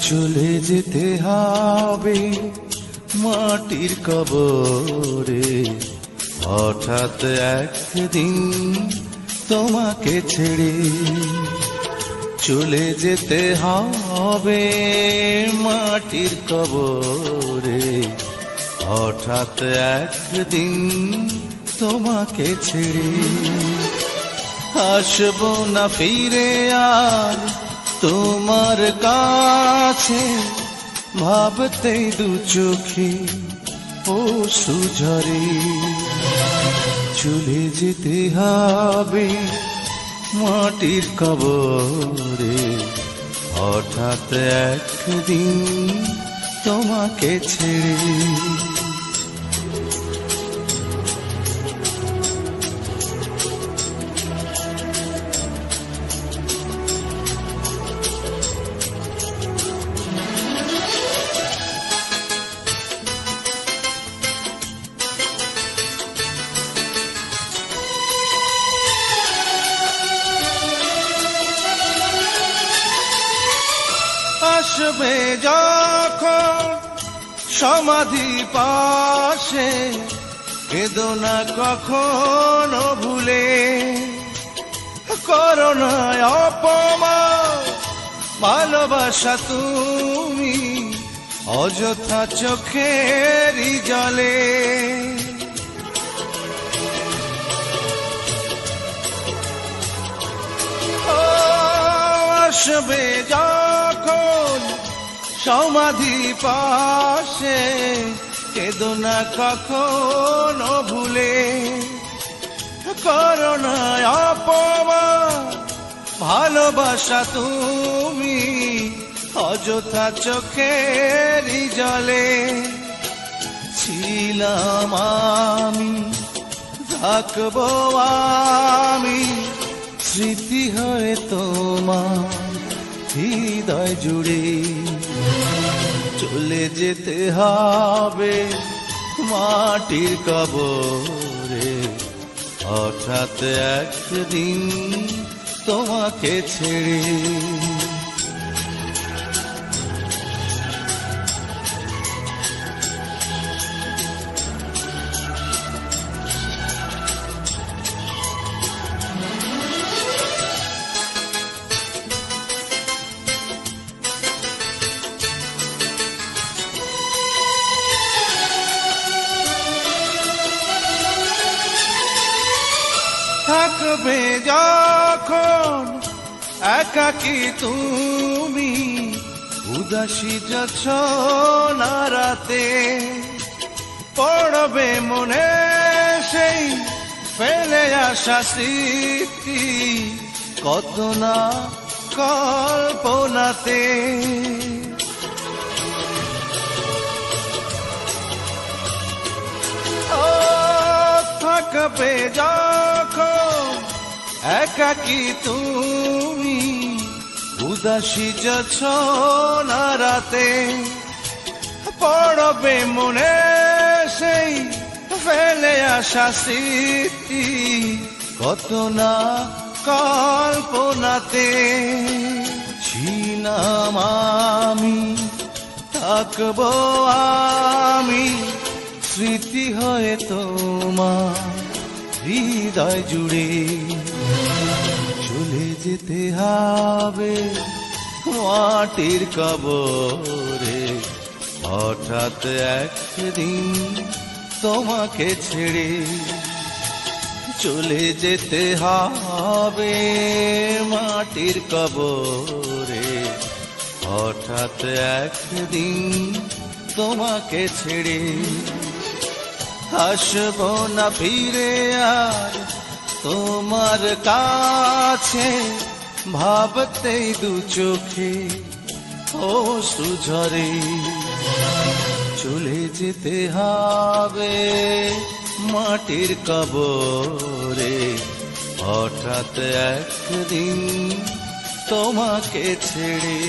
চলে যেতে হবে মাটির কবরে, হঠাৎ একদিন তোমাকে ছেড়ে। চলে যেতে হবে মাটির কবরে, হঠাৎ একদিন তোমাকে ছেড়ে। আসবো না ফিরে আর তোমার কাছে, ভাবতেই দু চোখে অশ্রু ঝরে। চলে যেতে হবে মাটির কবরে, হঠাৎ একদিন তোমাকে ছেড়ে। আসবে যখন সমাধি পাশে, কেঁদো না কখনো ভুলে। করো না অপমান, ভালোবাসা তুমি অযথা চোখেরই জলে। আসবে যখন সমাধি পাশে, কেঁদো না কখনো ভুলে। করো না অপমান, ভালোবাসা তুমি অযথা চোখেরই জলে। ছিলাম আমি, থাকবো আমি, স্মৃতি হয়ে তোমার হৃদয় জুড়ে। চলে যেতে হবে মাটির কবরে, হঠাৎ একদিন তোমাকে ছেড়ে। থাকবে যখন একাকী তুমি, উদাসী জোছনা রাতে। পড়বে মনে সেই ফেলে আসা স্মৃতি, কত না কল্পনাতে। থাকবে যখন একাকী তুমি, উদাসী জোছনা রাতে। পড়বে মনে সেই ফেলে আসা স্মৃতি, কত না কল্পনাতে। ছিলাম আমি, থাকবো আমি, স্মৃতি হয়ে তোমার হৃদয় জুড়ে। চলে যেতে হবে মাটির কবরে, হঠাৎ একদিন তোমাকে ছেড়ে। চলে যেতে হবে মাটির কবরে, হঠাৎ একদিন তোমাকে ছেড়ে। আসবো না ফিরে আর তোমার কাছে, ভাবতেই দু চোখে অশ্রু ঝরে। চলে যেতে হবে মাটির কবরে, হঠাৎ একদিন তোমাকে ছেড়ে।